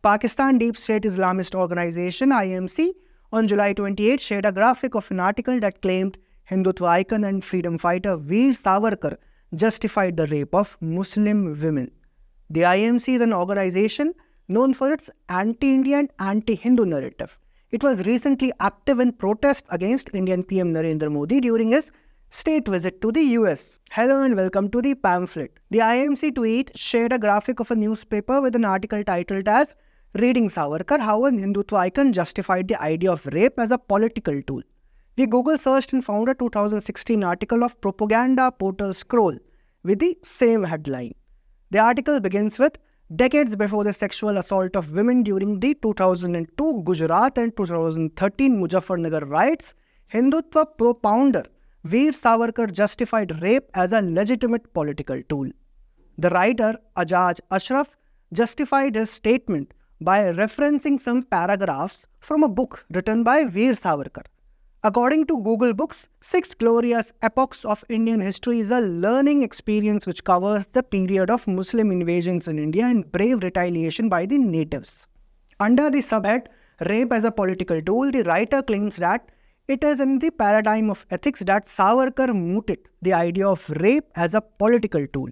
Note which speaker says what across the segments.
Speaker 1: Pakistan Deep State Islamist Organization IAMC on July 28 shared a graphic of an article that claimed Hindutva icon and freedom fighter Veer Savarkar justified the rape of Muslim women. The IAMC is an organization known for its anti-Indian and anti-Hindu narrative. It was recently active in protest against Indian PM Narendra Modi during his state visit to the US. Hello and welcome to the Pamphlet. The IAMC tweet shared a graphic of a newspaper with an article titled as Reading Savarkar, How a Hindutva Icon Justified the Idea of Rape as a Political Tool. We Google searched and found a 2016 article of propaganda portal Scroll with the same headline. The article begins with decades before the sexual assault of women during the 2002 Gujarat and 2013 Muzaffarnagar riots, Hindutva propounder Veer Savarkar justified rape as a legitimate political tool. The writer Ajaz Ashraf justified his statement by referencing some paragraphs from a book written by Veer Savarkar. According to Google Books, 6 Glorious Epochs of Indian History is a learning experience which covers the period of Muslim invasions in India and brave retaliation by the natives. Under the subhead, Rape as a Political Tool, the writer claims that it is in the paradigm of ethics that Savarkar mooted the idea of rape as a political tool.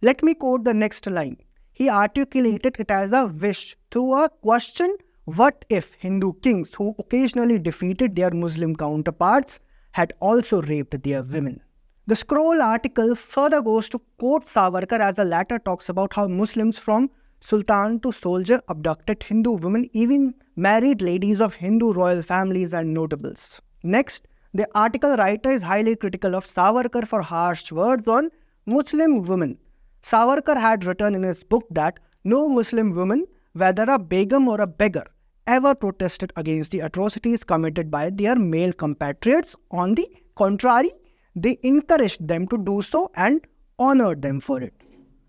Speaker 1: Let me quote the next line. He articulated it as a wish through a question: what if Hindu kings who occasionally defeated their Muslim counterparts had also raped their women? The Scroll article further goes to quote Savarkar as the latter talks about how Muslims from sultan to soldier abducted Hindu women, even married ladies of Hindu royal families and notables. Next, the article writer is highly critical of Savarkar for harsh words on Muslim women. Savarkar had written in his book that no Muslim woman, whether a begum or a beggar, ever protested against the atrocities committed by their male compatriots. On the contrary, they encouraged them to do so and honored them for it.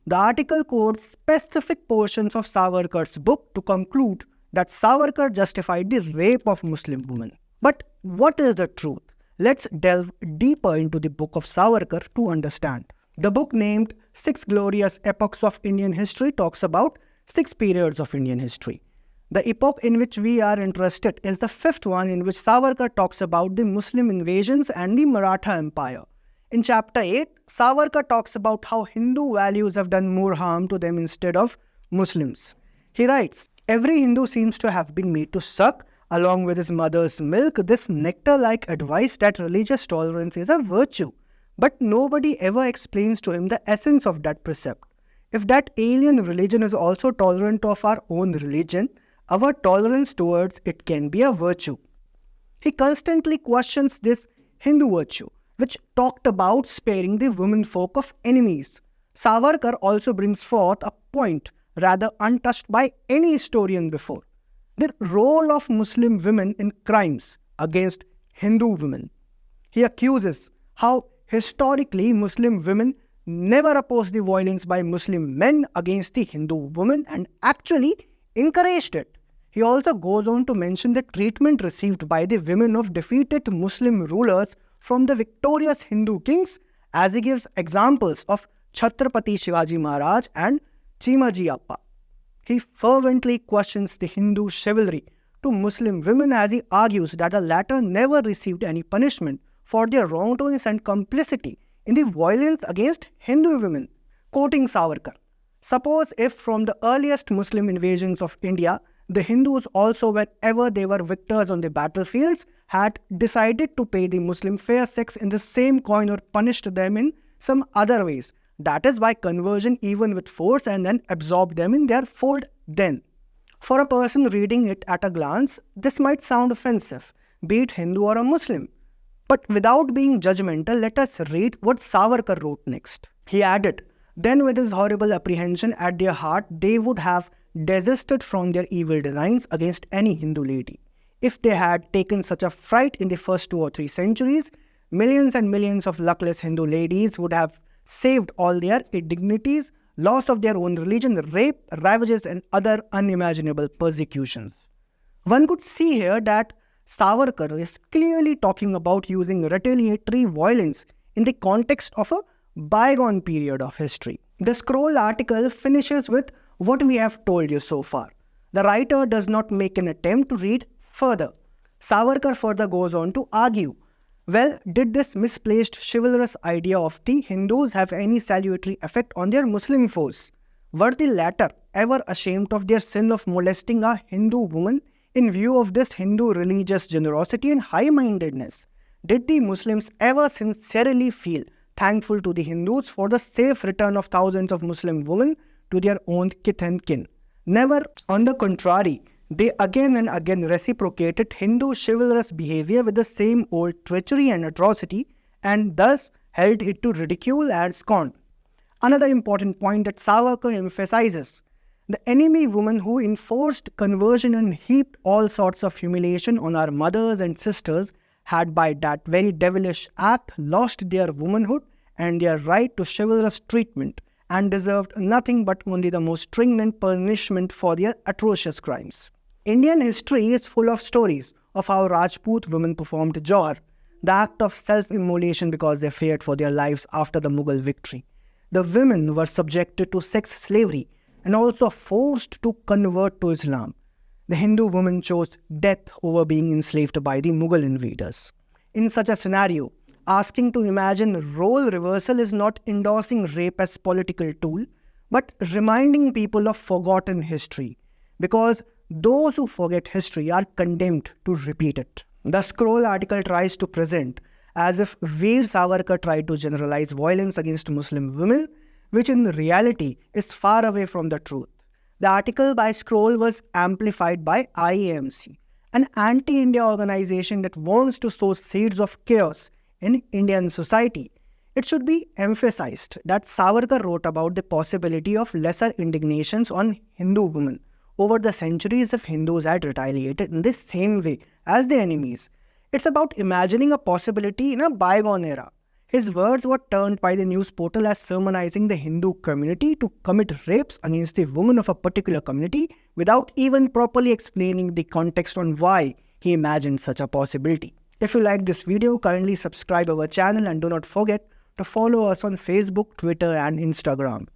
Speaker 1: The article quotes specific portions of Savarkar's book to conclude that Savarkar justified the rape of Muslim women. But what is the truth? Let's delve deeper into the book of Savarkar to understand. The book named 6 Glorious Epochs of Indian History talks about 6 periods of Indian history. The epoch in which we are interested is the 5th one, in which Savarkar talks about the Muslim invasions and the Maratha Empire. In chapter 8, Savarkar talks about how Hindu values have done more harm to them instead of Muslims. He writes, every Hindu seems to have been made to suck, along with his mother's milk, this nectar-like advice that religious tolerance is a virtue. But nobody ever explains to him the essence of that precept. If that alien religion is also tolerant of our own religion, our tolerance towards it can be a virtue. He constantly questions this Hindu virtue, which talked about sparing the womenfolk of enemies. Savarkar also brings forth a point rather untouched by any historian before: the role of Muslim women in crimes against Hindu women. He accuses how historically Muslim women never opposed the violence by Muslim men against the Hindu women and actually encouraged it. He also goes on to mention the treatment received by the women of defeated Muslim rulers from the victorious Hindu kings, as he gives examples of Chhatrapati Shivaji Maharaj and Chimaji Appa. He fervently questions the Hindu chivalry to Muslim women, as he argues that the latter never received any punishment for their wrongdoings and complicity in the violence against Hindu women. Quoting Savarkar, suppose if from the earliest Muslim invasions of India, the Hindus also, whenever they were victors on the battlefields, had decided to pay the Muslim fair sex in the same coin or punished them in some other ways, that is by conversion even with force, and then absorbed them in their fold then. For a person reading it at a glance, this might sound offensive, be it Hindu or a Muslim. But without being judgmental, let us read what Savarkar wrote next. He added, then with his horrible apprehension at their heart, they would have desisted from their evil designs against any Hindu lady. If they had taken such a fright in the first 2 or 3 centuries, millions and millions of luckless Hindu ladies would have saved all their indignities, loss of their own religion, rape, ravages, and other unimaginable persecutions. One could see here that Savarkar is clearly talking about using retaliatory violence in the context of a bygone period of history. The Scroll article finishes with what we have told you so far. The writer does not make an attempt to read further. Savarkar further goes on to argue, well, did this misplaced chivalrous idea of the Hindus have any salutary effect on their Muslim foes? Were the latter ever ashamed of their sin of molesting a Hindu woman in view of this Hindu religious generosity and high-mindedness? Did the Muslims ever sincerely feel thankful to the Hindus for the safe return of thousands of Muslim women to their own kith and kin? Never. On the contrary, they again and again reciprocated Hindu chivalrous behavior with the same old treachery and atrocity, and thus held it to ridicule and scorn. Another important point that Savarkar emphasizes: the enemy women who enforced conversion and heaped all sorts of humiliation on our mothers and sisters had by that very devilish act lost their womanhood and their right to chivalrous treatment, and deserved nothing but only the most stringent punishment for their atrocious crimes. Indian history is full of stories of how Rajput women performed Jauhar, the act of self-immolation because they feared for their lives after the Mughal victory. The women were subjected to sex slavery and also forced to convert to Islam. The Hindu woman chose death over being enslaved by the Mughal invaders. In such a scenario, asking to imagine role reversal is not endorsing rape as political tool, but reminding people of forgotten history, because those who forget history are condemned to repeat it. The Scroll article tries to present as if Veer Savarkar tried to generalize violence against Muslim women, which in reality is far away from the truth. The article by Scroll was amplified by IAMC, an anti-India organization that wants to sow seeds of chaos in Indian society. It should be emphasized that Savarkar wrote about the possibility of lesser indignations on Hindu women over the centuries if Hindus had retaliated in the same way as their enemies. It's about imagining a possibility in a bygone era. His words were turned by the news portal as sermonizing the Hindu community to commit rapes against the women of a particular community without even properly explaining the context on why he imagined such a possibility. If you like this video, kindly subscribe our channel and do not forget to follow us on Facebook, Twitter and Instagram.